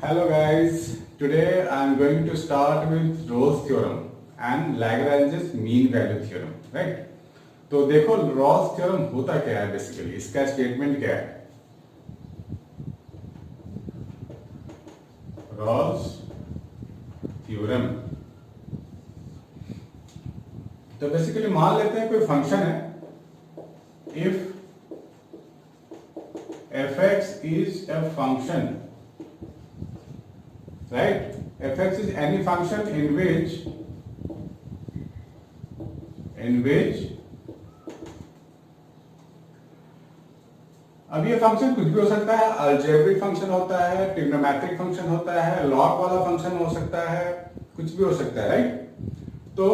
Hello guys, today I am going to start with Rolle's theorem and Lagrange's mean value theorem, right? तो देखो Rolle's theorem होता क्या है basically, इसका statement क्या है? Rolle's theorem तो बेसिकली मान लेते हैं कोई फंक्शन है, if fx is a function, right? fx is any function in which अब ये फंक्शन कुछ भी हो सकता है, अलजेब्रिक फंक्शन होता है, ट्रिग्नोमेट्रिक फंक्शन होता है, लॉग वाला फंक्शन हो सकता है, कुछ भी हो सकता है, राइट? तो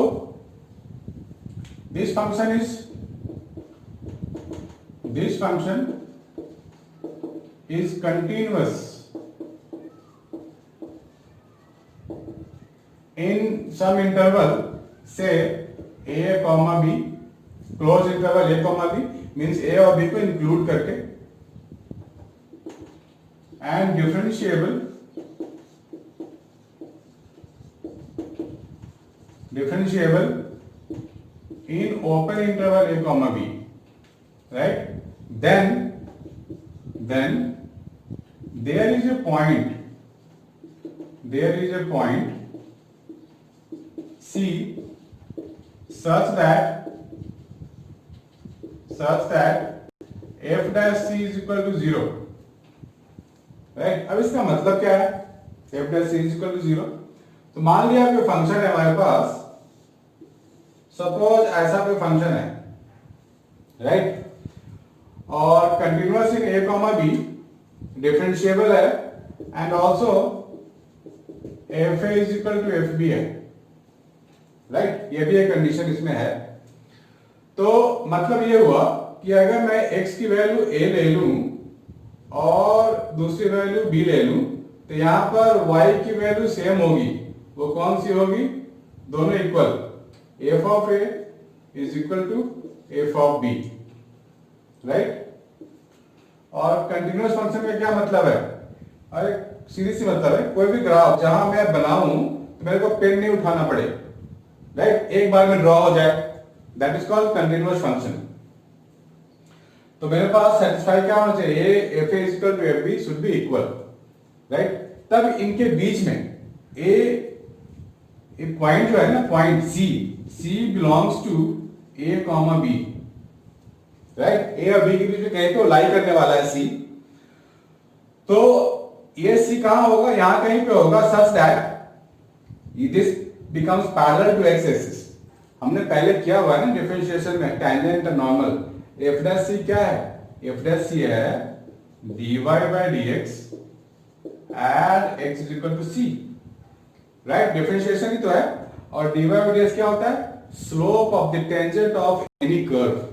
this function is continuous in some interval, say a comma b, close interval a comma b means a और b को इंक्लूड करके, and differentiable in open interval a comma b, right? Then there is a point C such that f dash c is equal to 0, right? अब इसका मतलब क्या है? f dash c is equal to 0. तो मान लिया कोई फंक्शन है हमारे पास, सपोज ऐसा कोई फंक्शन है, राइट? और continuous in a comma b, differentiable है, and also f a is equal to f b है, राइट? ये भी एक कंडीशन इसमें है. तो मतलब ये हुआ कि अगर मैं x की वैल्यू a ले लूं और दूसरी वैल्यू b ले लूं, तो यहां पर y की वैल्यू सेम होगी. वो कौन सी होगी? दोनों equal. f of a is equal to f of b, right? और कंटिन्यूअस फंक्शन का क्या मतलब है? अरे सीधी सी मतलब है, कोई भी ग्राफ जहां मैं बनाऊं तो मेरे को पेन नहीं उठाना पड़े, राइट? एक बार में ड्रॉ हो जाए, that is called continuous function. तो मेरे पास सेटिस्फाई क्या होना चाहिए? f a is equal to f b should be equal, right? तब इनके बीच में एक पॉइंट जो है ना, point c belongs to a comma b, right? a और b के बीच में कहीं तो लाई करने वाला है c. तो ये c कहां होगा? यहां कहीं पे होगा, such that this becomes parallel to x axis. हमने पहले किया हुआ है ना डिफरेंशिएशन में, टेंजेंट और नॉर्मल. f dash c क्या है? f dash c है dy by dx at x is equal to c, right? Differentiation ही तो है. और dy by dx क्या होता है? Slope of the tangent of any curve.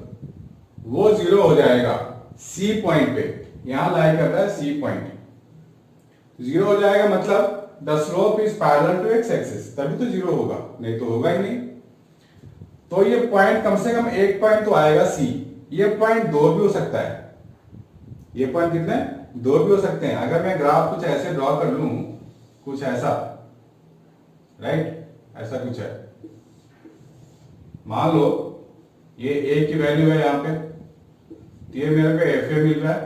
वो जीरो हो जाएगा c पॉइंट पे, यहां लाई कर रहा है c पॉइंट, जीरो हो जाएगा. मतलब the slope is parallel to x axis, तभी तो जीरो होगा, नहीं तो होगा ही नहीं. तो ये पॉइंट कम से कम एक पॉइंट तो आएगा c. ये पॉइंट दो भी हो सकता है. ये पॉइंट कितने? दो भी हो सकते हैं. अगर मैं ग्राफ कुछ ऐसे ड्रॉ कर लूं, कुछ ऐसा, राइट? ऐसा कुछ है, मान लो ये a की वैल्यू है यहां पे, तो ये मेरे को f a मिल रहा है,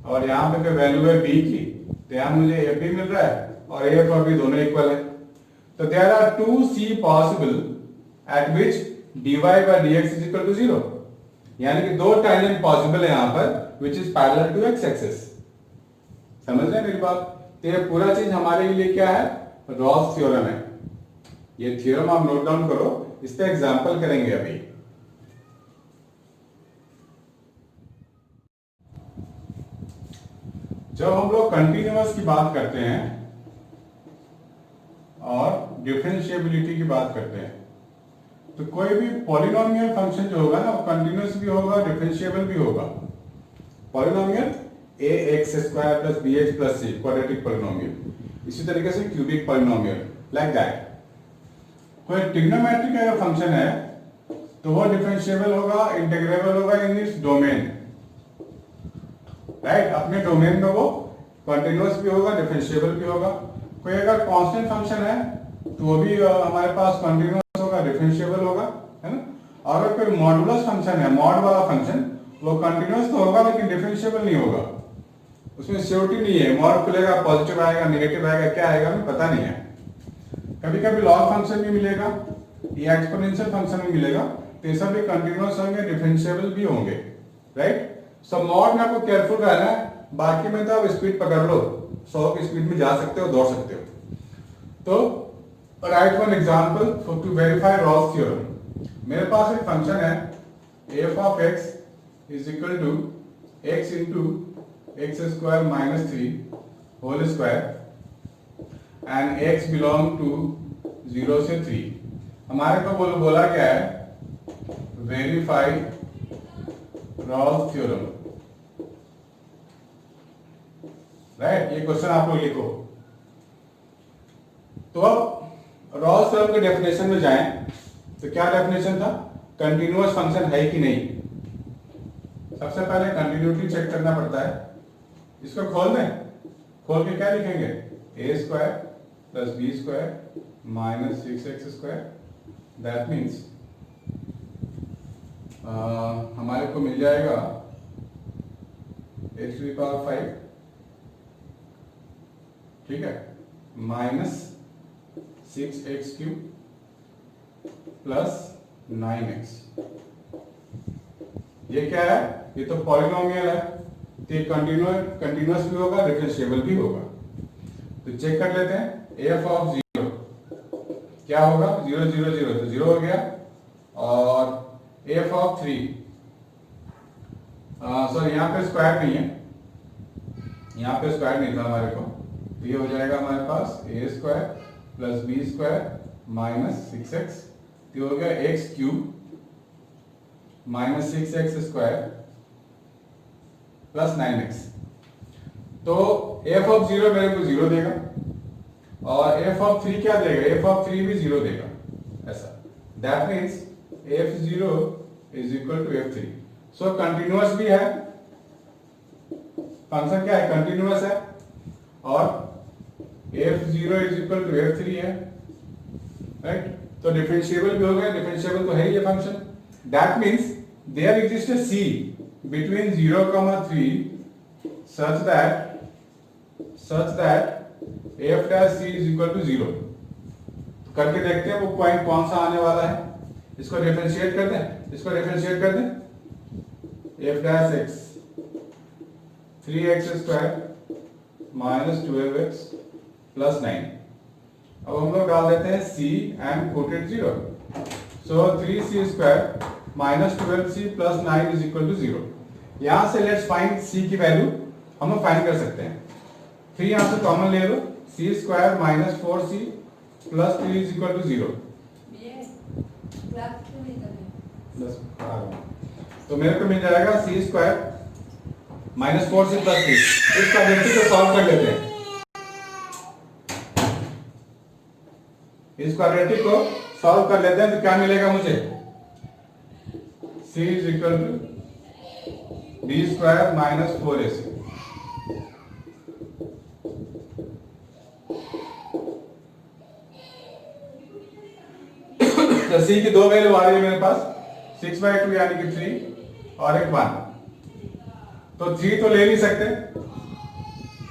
और यहां पे कोई वैल्यू है b की, तो यहां मुझे f b मिल रहा है, और a और b दोनों इक्वल है. तो there are two c possible at which dy by dx is equal to 0. यानी कि दो टेंजेंट पॉसिबल है यहां पर which is parallel to x axis. समझ रहे हैं मेरी बात? तो ये पूरा चीज हमारे लिए क्या है? रॉल्स थ्योरम है. ये थ्योरम आप नोट डाउन करो, इस पे एग्जांपल करेंगे अभी. जब हम लोग कंटिन्यूअस की बात करते हैं और डिफरेंशिएबिलिटी की बात करते हैं, तो कोई भी पॉलिनोमियल फंक्शन जो होगा ना, वो कंटिन्यूअस भी होगा, डिफरेंशिएबल भी होगा. Polynomial ax² plus bx plus c, quadratic polynomial. इसी तरीके से क्यूबिक पॉलिनोमियल, लाइक दैट. कोई ट्रिग्नोमेट्रिक अगर फंक्शन है तो वो डिफरेंशिएबल होगा, इंटीग्रेबल होगा इन इट्स डोमेन, राइट? अपने डोमेन में वो कंटिन्यूअस भी होगा, डिफरेंशिएबल भी होगा। कोई अगर कांस्टेंट फंक्शन है तो वो भी हमारे पास कंटिन्यूअस होगा, डिफरेंशिएबल होगा, है ना। और अगर कोई मॉडुलस फंक्शन है, मॉड वाला फंक्शन, वो कंटिन्यूअस तो होगा लेकिन डिफरेंशिएबल नहीं होगा, उसमें श्योरिटी नहीं है, मॉड खुलेगा, पॉजिटिव आएगा, नेगेटिव आएगा, क्या आएगा हमें पता नहीं है। कभी कभी लॉग फंक्शन भी मिलेगा या एक्सपोनेंशियल फंक्शन भी मिलेगा, तो ये सब भी कंटिन्यूअस होंगे, डिफरेंशिएबल भी होंगे, राइट। सो मॉड में आपको केयरफुल रहना है, बाकी में तो आप स्पीड पकड़ लो, 100 की स्पीड में जा सकते हो, दौड़ सकते हो। तो right one example to verify Rolle's theorem. मेरे पास एक फंक्शन है f of x is equal to x into x square minus 3 whole square and x belong to 0 से 3। हमारे को बोला क्या है, वेरीफाई रॉल्स थ्योरम, राइट। ये क्वेश्चन आप लोग लिखो। तो अब रॉल्स थ्योरम के डेफिनेशन में जाएं तो क्या डेफिनेशन था, कंटिन्यूअस फंक्शन है कि नहीं। सबसे पहले कंटिन्यूटी चेक करना पड़ता है। इसको खोल दें, खोल के क्या लिखेंगे, a square plus B square minus 6x square, that means हमारे को मिल जाएगा x टू द पावर 5, ठीक है, minus 6x cube plus 9x। ये क्या है, ये तो पॉलिनोमियल है, तो ये कंटिन्यूअस भी होगा, डिफरेंशिएबल भी होगा। तो चेक कर लेते हैं, f ऑफ 0 क्या होगा, 0 0 0 तो 0 हो गया, और f ऑफ 3 सॉरी यहाँ पे स्क्वायर नहीं है, यहाँ पे स्क्वायर नहीं था हमारे को, तो ये हो जाएगा हमारे पास a square plus B square minus 6x, तो हो गया x cube minus 6x square plus 9x। तो f ऑफ 0 मेरे को 0 देगा, और f ऑफ 3 क्या देगा, f ऑफ 3 भी 0 देगा, ऐसा। That means f0 is equal to f3। So continuous भी है, फंक्शन क्या है, कंटिन्यूअस है, और f0 is equal to f3 है, राइट। तो डिफरेंशिएबल भी हो गया, डिफरेंशिएबल तो है ये function. That means there exist a c between 0, 3 such that f dash c is equal to 0। तो करके देखते हैं वो पॉइंट कौन सा आने वाला है। इसको डिफरेंशिएट कर दें, इसको डिफरेंशिएट कर दें, f dash x 3x square minus 12x plus 9। अब हम लोग डाल देते हैं c and coated 0, so 3c square minus 12c plus 9 is equal to 0। यहां से लेट्स फाइंड c की वैल्यू, हम लोग फाइंड कर सकते हैं। 3 यहां से कॉमन ले लो, c square minus 4c plus 3 is equal to 0। तो मेरे को मिल जाएगा c square minus 4c plus 3। इस क्वाड्रेटिक को सॉल्व कर लेते हैं, इस क्वाड्रेटिक को सॉल्व कर लेते हैं, तो क्या मिलेगा मुझे, c is equal to b square minus 4ac। तो c की दो वैल्यू आ रही है मेरे पास, 6/2 यानी कि 3 और एक 1। तो 3 तो ले नहीं सकते,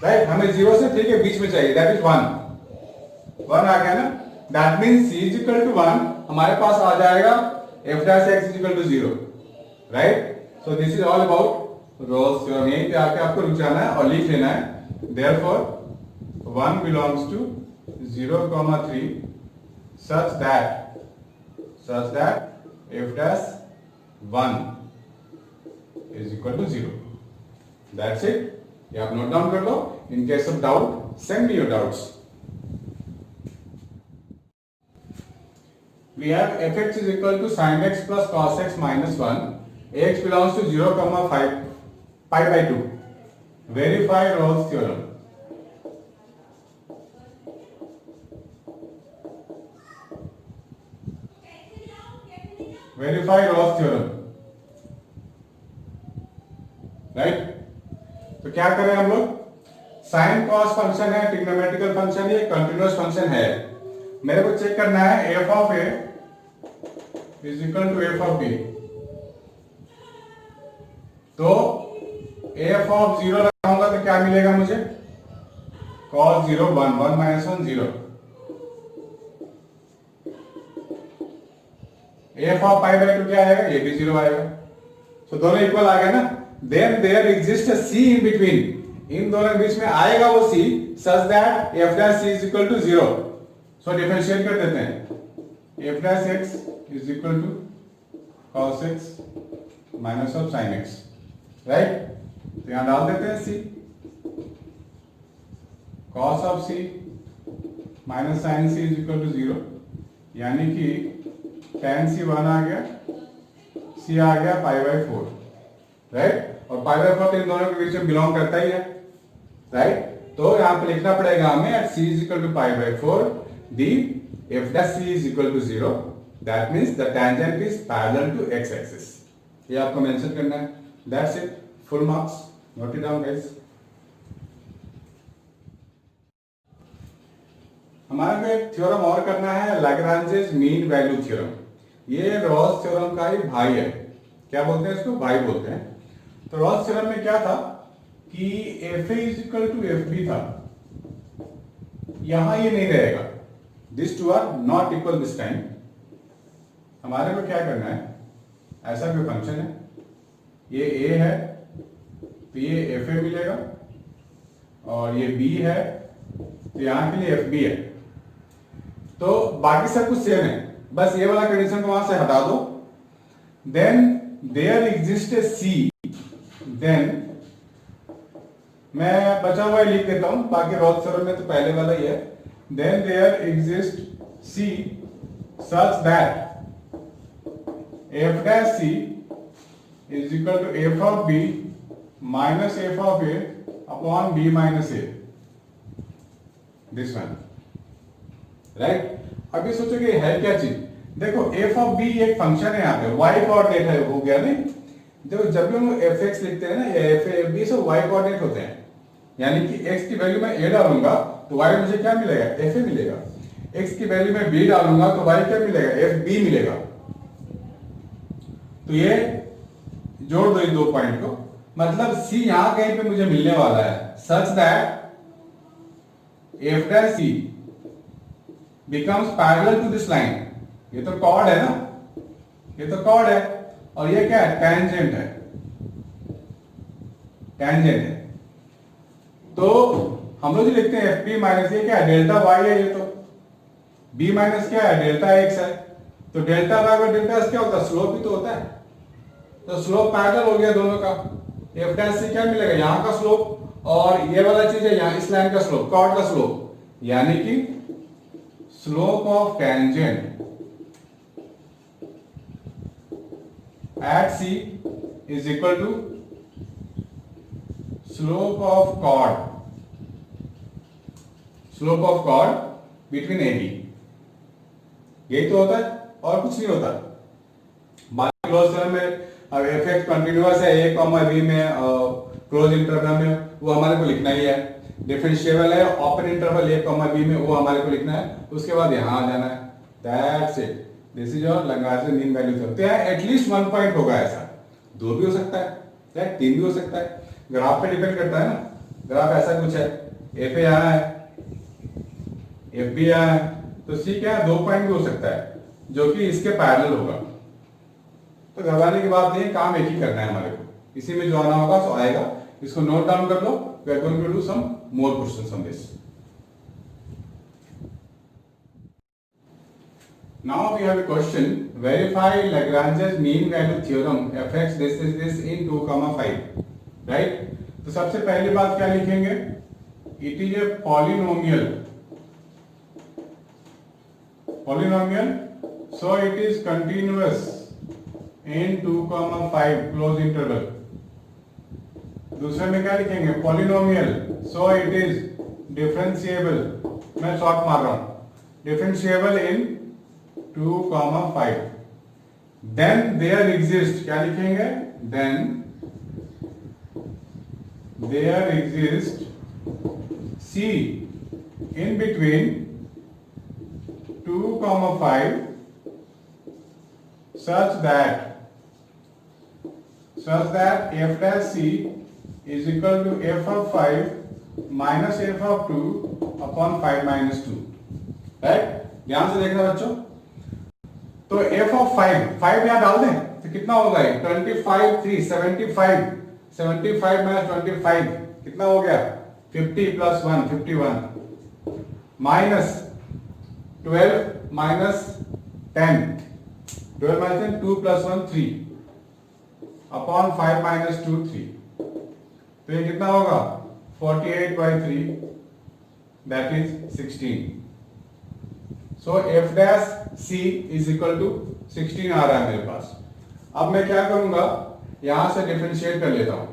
राइट, हमें 0 से 3 के बीच में चाहिए, दैट इज 1 आ गया ना। That means c is equal to 1, हमारे पास आ जाएगा f dash x is equal to 0, right. So this is all about Rolle's theorem. यहीं पे आके आपको रुक जाना है और लिख लेना है, therefore 1 belongs to 0, 3 such that f dash 1 is equal to 0। That's it। ये आप नोट डाउन कर लो। In case of doubt, send me your doubts। We have fx is equal to sin x plus cos x minus 1। ax belongs to 0, 5 pi by 2। Verify Rolle's theorem। Verify Rolle's theorem, right. तो क्या करें हम लोग, sine cos function है, trigonometrical function है, continuous function है। मेरे को चेक करना है F of A is equal to F of B. तो एफ ऑफ 0 लगाऊंगा तो क्या मिलेगा मुझे? cos 0 1 1 minus 1 0। F of pi by 2 क्या आएगा? ये भी 0 आएगा। तो दोनों इक्वल आ गए ना। Then there exist a C in between, इन दोनों के बीच में आएगा वो C such that F dash C is equal to 0। So differentiate कर देते हैं। F dash X is equal to cos x minus of sin x, right? तो यहां डाल देते हैं C, cos of c minus sin c is equal to 0, यानी कि tan c 1 आ गया, c आ गया पाई बाई 4, राइट? और पाई बाई 4 तो इन दोनों के बीच में बिलोंग करता ही है, राइट? तो यहां पे लिखना पड़ेगा हमें at c is equal to pi by 4 the F dash c is equal to 0, that means the tangent is parallel to x axis. ये आपको मेंशन करना है। That's it, full marks, note it down guys. हमारे को एक theorem और करना है, लैग्रांजेस मीन वैल्यू थ्योरम। ये रॉस थ्योरम का ही भाई है। क्या बोलते हैं इसको? भाई बोलते हैं। तो रॉस थ्योरम में क्या था कि F A is equal to F B था। यहां ये नहीं रहेगा, this two are not equal this time. हमारे को क्या करना है, ऐसा कोई फंक्शन है, ये ए है तो ये एफ ए मिलेगा, और ये बी है तो यहां के लिए एफ बी है। तो बाकी सब कुछ सेम है, बस ये वाला कंडीशन को वहां से हटा दो। Then there exist a C, then मैं बचा हुआ ही लिख देता हूं, बाकी रॉस थ्योरम में तो पहले वाला ही है। Then there exist C such that F dash C is equal to F of B minus F of A upon B minus A, this one, right? अभी सोचो कि है क्या चीज। देखो एफ ऑफ बी एक फंक्शन है, यहाँ पे वाई कोऑर्डिनेट है, हो गया नहीं? देखो जब भी हम एफ एक्स लिखते हैं ना, या एफ ए बी, सब वाई कोऑर्डिनेट होते हैं। यानी कि एक्स की वैल्यू में ए डालूंगा तो वाई मुझे क्या मिलेगा? एफ ए मिलेगा। एक्स की वैल्यू में बी डालूंगा तो वाई क्या मिलेगा? एफ बी मिलेगा। तो ये जोड़ दो इन दो पॉइंट को, मतलब सी यहां कहीं पे मुझे मिलने वाला है such that F dash C becomes parallel to this line. ये तो कॉर्ड है ना, ये तो कॉर्ड है, और ये क्या है? टेंजेंट है, टेंजेंट है। तो हम लोग जो लिखते हैं एफ बी माइनस, ये क्या है? डेल्टा वाई है, ये तो बी माइनस क्या है? डेल्टा एक्स है। तो डेल्टा वाई और डेल्टा एक्स क्या होता है? स्लोप ही तो होता है। तो स्लोप पैरेलल हो गया दोनों का। एफ डैश से क्या मिलेगा? यहां का स्लोप, और ये वाला चीज है यहां इस लाइन का स्लोप, कॉर्ड का स्लोप, यानी कि slope of tangent at C is equal to slope of chord, slope of chord between A B. यही तो होता है, और कुछ नहीं होता। बाकी क्लोज थ्योरम में अब एफ एक्स कंटिन्यूअस है ए कॉमा बी में, क्लोज इंटरवल में, वो हमारे को लिखना ही है। डिफरेंशिएबल है ओपन इंटरवल ए कॉमा बी में, वो हमारे को लिखना है। उसके बाद यहां आ जाना है। That's it, this is your Lagrange mean value theorem. तो यहाँ एटलीस्ट 1 पॉइंट होगा, ऐसा 2 भी हो सकता है, राइट? 3 भी हो सकता है, ग्राफ पे डिपेंड करता है ना। ग्राफ ऐसा कुछ है, एफ ए यहाँ है, एफ बी यहाँ है, तो सी क्या है? 2 पॉइंट भी हो सकता है जो कि इसके पैरेलल होगा। तो घबराने की बात नहीं, काम एक ही करना है हमारे को। इसी में जो आना होगा सो आएगा। इसको नोट डाउन कर लो। We are going to do some more questions on this. Now we have a question. Verify Lagrange's mean value theorem fx this in 2,5. Right? तो सबसे पहली बात क्या लिखेंगे? It is a polynomial. Polynomial. So it is continuous in 2,5 close interval. दूसरे में क्या लिखेंगे? Polynomial. So it is differentiable. मैं शॉर्ट मार रहा हूं। Differentiable in 2,5. Then there exists, क्या लिखेंगे? Then there exists C in between 2, 5 such that f dash C is equal to f of 5 minus f of 2 upon 5 minus 2. Right, ध्यान से देखना बच्चों। तो f of 5 यहां डाल दें तो कितना होगा? 25 3 75 माइनस 25 कितना हो गया? 50 plus 1 51 minus 12 minus 10 12 minus 10 2 plus 1 3 upon 5 minus 2 3। तो ये कितना होगा? 48 by 3 that is 16. So f dash c is equal to 16 आ रहा है मेरे पास। अब मैं क्या करूंगा, यहां से डिफरेंशिएट कर लेता हूं।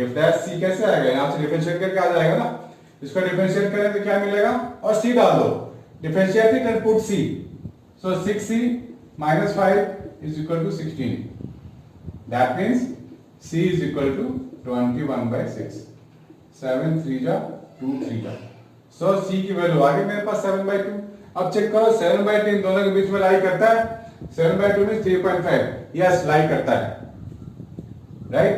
f dash c कैसे आएगा? यहां से डिफरेंशिएट करके आ जाएगा ना, इसको डिफरेंशिएट करें तो क्या मिलेगा? और c डाल दो, differentiate it and put c। So 6c minus 5 is equal to 16. That means c is equal to 21 by 6. 7 3 जा 2 3 जा। So c की वैल्यू आ गई मेरे पास 7 by 2। अब चेक करो 7 by 2 इन दोनों के बीच में लाई करता है। 7 by 2 means 3.5। यस, लाई करता है। Right?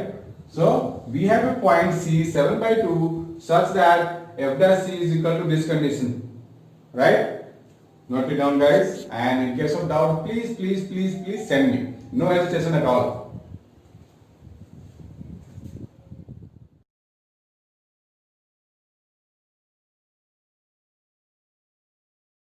So we have a point C 7 by 2 such that f dash c is equal to this condition. Right? Note it down, guys. And in case of doubt, please send me. No hesitation at all.